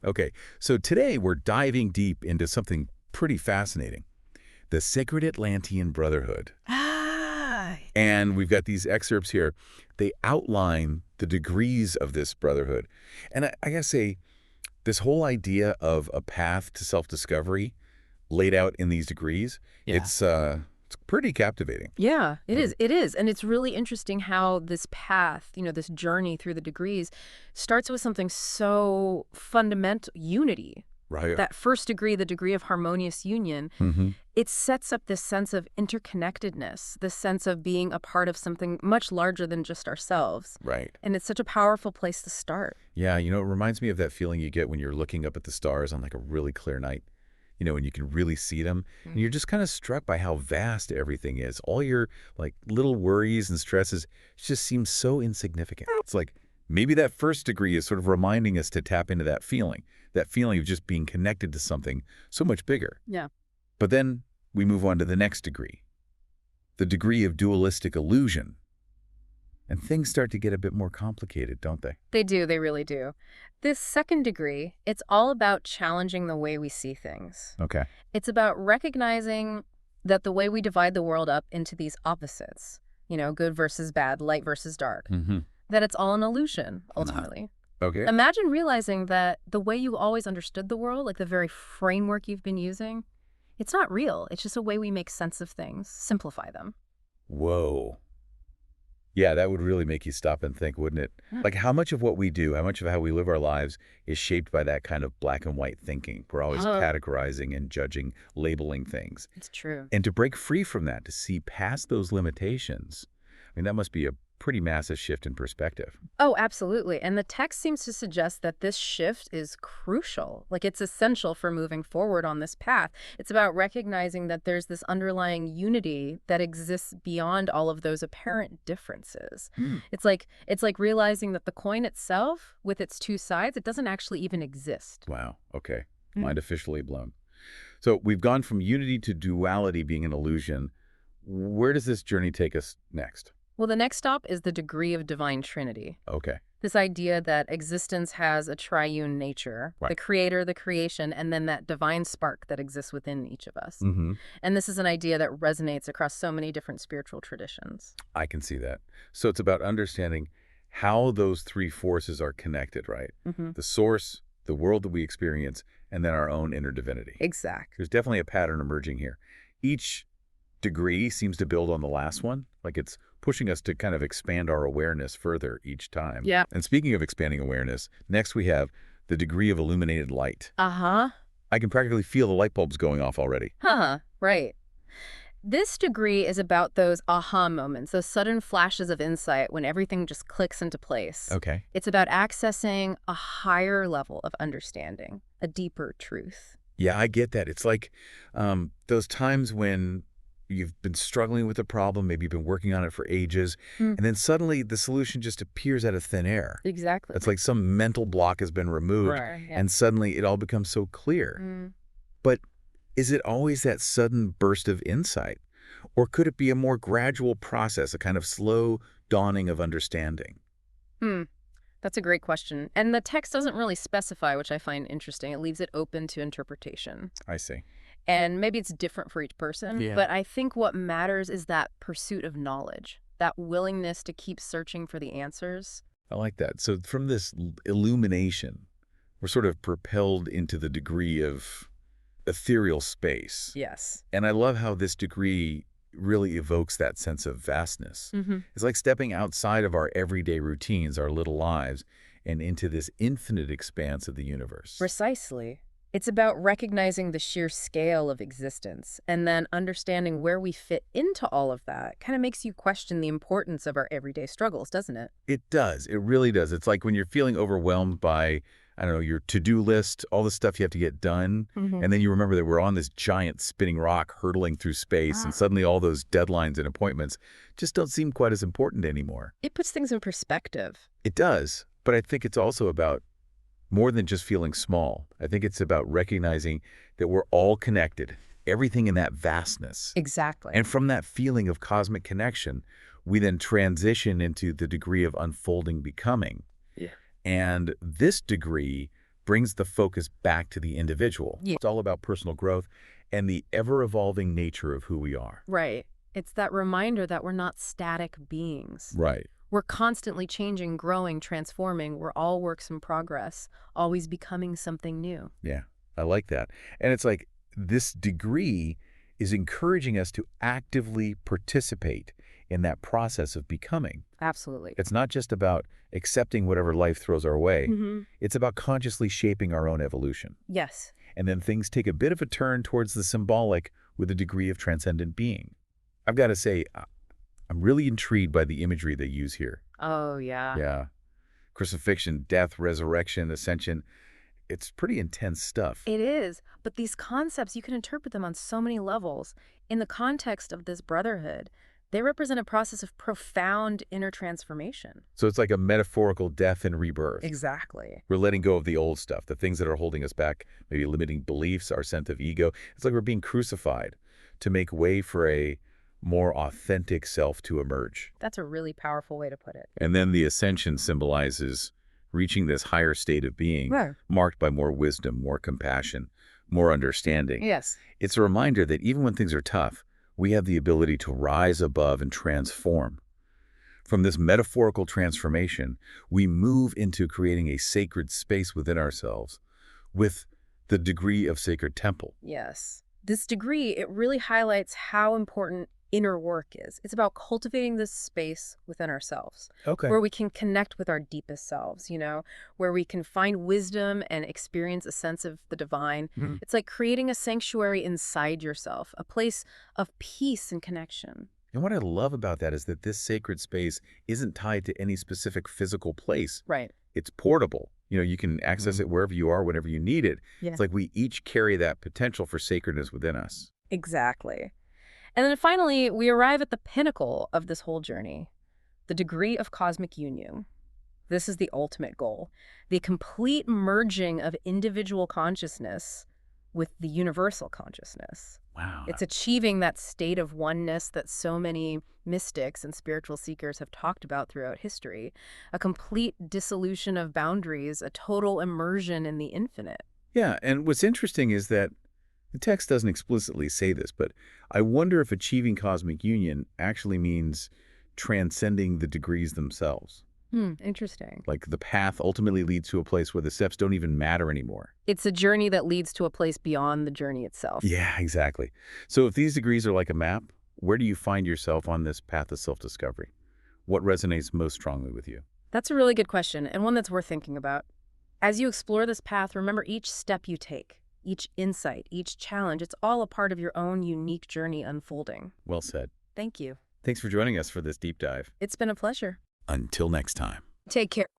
Okay, so today we're diving deep into something pretty fascinating, the Sacred Atlantean Brotherhood. Ah, And we've got these excerpts here. They outline the degrees of this brotherhood. And I gotta say, this whole idea of a path to self-discovery laid out in these degrees, yeah. it's pretty captivating. Yeah, it Uh, is. It is. And it's really interesting how this path, this journey through the degrees starts with something so fundamental, unity. Right. That first degree, the degree of harmonious union, Mm-hmm. it sets up this sense of interconnectedness, this sense of being a part of something much larger than just ourselves. Right. And it's such a powerful place to start. Yeah, it reminds me of that feeling you get when you're looking up at the stars on like a really clear night, and you can really see them. And you're just kind of struck by how vast everything is. All your like little worries and stresses just seem so insignificant. It's like maybe that first degree is sort of reminding us to tap into that feeling of just being connected to something so much bigger. Yeah. But then we move on to the next degree, the degree of dualistic illusion. And things start to get a bit more complicated, don't they? They do, they really do. This second degree, it's all about challenging the way we see things. Okay. It's about recognizing that the way we divide the world up into these opposites, good versus bad, light versus dark, Mm-hmm. that it's all an illusion, ultimately. Okay. Imagine realizing that the way you always understood the world, like the very framework you've been using, it's not real. It's just a way we make sense of things, simplify them. Whoa. Yeah, that would really make you stop and think, wouldn't it? Yeah. Like how much of what we do, how much of how we live our lives is shaped by that kind of black and white thinking. We're always categorizing and judging, labeling things. It's true. And to break free from that, to see past those limitations, I mean, that must be a pretty massive shift in perspective. Oh, absolutely. And the text seems to suggest that this shift is crucial. Like it's essential for moving forward on this path. It's about recognizing that there's this underlying unity that exists beyond all of those apparent differences. Hmm. It's like realizing that the coin itself, with its two sides, it doesn't actually even exist. Wow. Okay. Hmm. Mind officially blown. So we've gone from unity to duality being an illusion. Where does this journey take us next? Well, the next stop is the degree of Divine Trinity. Okay. This idea that existence has a triune nature, Right. the creator, the creation, and then that divine spark that exists within each of us. Mm-hmm. And this is an idea that resonates across so many different spiritual traditions. I can see that. So it's about understanding how those three forces are connected, right? Hmm. The source, the world that we experience, and then our own inner divinity. Exact. There's definitely a pattern emerging here. Each degree seems to build on the last one, like it's pushing us to kind of expand our awareness further each time. Yeah. And speaking of expanding awareness, next we have the degree of illuminated light. Uh-huh. I can practically feel the light bulbs going off already. Huh. Right. This degree is about those aha moments, those sudden flashes of insight when everything just clicks into place. Okay. It's about accessing a higher level of understanding, a deeper truth. Yeah, I get that. It's like those times when you've been struggling with a problem, maybe you've been working on it for ages, and then suddenly the solution just appears out of thin air. Exactly. It's like some mental block has been removed, Right, yeah. and suddenly it all becomes so clear. Mm. But is it always that sudden burst of insight? Or could it be a more gradual process, a kind of slow dawning of understanding? Hmm. That's a great question. And the text doesn't really specify, which I find interesting. It leaves it open to interpretation. I see. And maybe it's different for each person, Yeah. but I think what matters is that pursuit of knowledge, that willingness to keep searching for the answers. I like that. So from this illumination, we're sort of propelled into the degree of ethereal space. Yes. And I love how this degree really evokes that sense of vastness. Mm-hmm. It's like stepping outside of our everyday routines, our little lives, and into this infinite expanse of the universe. Precisely. It's about recognizing the sheer scale of existence and then understanding where we fit into all of that. Kind of makes you question the importance of our everyday struggles, doesn't it? It does. It really does. It's like when you're feeling overwhelmed by, I don't know, your to-do list, all the stuff you have to get done, and then you remember that we're on this giant spinning rock hurtling through space, and suddenly all those deadlines and appointments just don't seem quite as important anymore. It puts things in perspective. It does, but I think it's also about more than just feeling small. I think it's about recognizing that we're all connected, everything in that vastness. Exactly. And from that feeling of cosmic connection, we then transition into the degree of unfolding becoming. Yeah. And this degree brings the focus back to the individual. Yeah. It's all about personal growth and the ever-evolving nature of who we are. Right. It's that reminder that we're not static beings. Right. We're constantly changing, growing, transforming. We're all works in progress, always becoming something new. Yeah, I like that. And it's like this degree is encouraging us to actively participate in that process of becoming. Absolutely. It's not just about accepting whatever life throws our way. Mm-hmm. It's about consciously shaping our own evolution. Yes. And then things take a bit of a turn towards the symbolic with a degree of transcendent being. I've got to say, I'm really intrigued by the imagery they use here. Oh, yeah. Yeah. Crucifixion, death, resurrection, ascension. It's pretty intense stuff. It is. But these concepts, you can interpret them on so many levels. In the context of this brotherhood, they represent a process of profound inner transformation. So it's like a metaphorical death and rebirth. Exactly. We're letting go of the old stuff, the things that are holding us back, maybe limiting beliefs, our sense of ego. It's like we're being crucified to make way for a more authentic self to emerge. That's a really powerful way to put it. And then the ascension symbolizes reaching this higher state of being, Yeah. marked by more wisdom, more compassion, more understanding. Yes. It's a reminder that even when things are tough, we have the ability to rise above and transform. From this metaphorical transformation, we move into creating a sacred space within ourselves with the degree of sacred temple. Yes. This degree, it really highlights how important inner work is. It's about cultivating this space within ourselves, Okay. where we can connect with our deepest selves, where we can find wisdom and experience a sense of the divine. Mhm. It's like creating a sanctuary inside yourself, a place of peace and connection. And what I love about that is that this sacred space isn't tied to any specific physical place. Right. It's portable. You can access it wherever you are, whenever you need it. Yeah. It's like we each carry that potential for sacredness within us. Exactly. And then finally, we arrive at the pinnacle of this whole journey, the degree of cosmic union. This is the ultimate goal, the complete merging of individual consciousness with the universal consciousness. Wow. It's achieving that state of oneness that so many mystics and spiritual seekers have talked about throughout history, a complete dissolution of boundaries, a total immersion in the infinite. Yeah, and what's interesting is that the text doesn't explicitly say this, but I wonder if achieving cosmic union actually means transcending the degrees themselves. Interesting. Like the path ultimately leads to a place where the steps don't even matter anymore. It's a journey that leads to a place beyond the journey itself. Yeah, exactly. So if these degrees are like a map, where do you find yourself on this path of self-discovery? What resonates most strongly with you? That's a really good question, and one that's worth thinking about. As you explore this path, remember each step you take, each insight, each challenge, it's all a part of your own unique journey unfolding. Well said. Thank you. Thanks for joining us for this deep dive. It's been a pleasure. Until next time. Take care.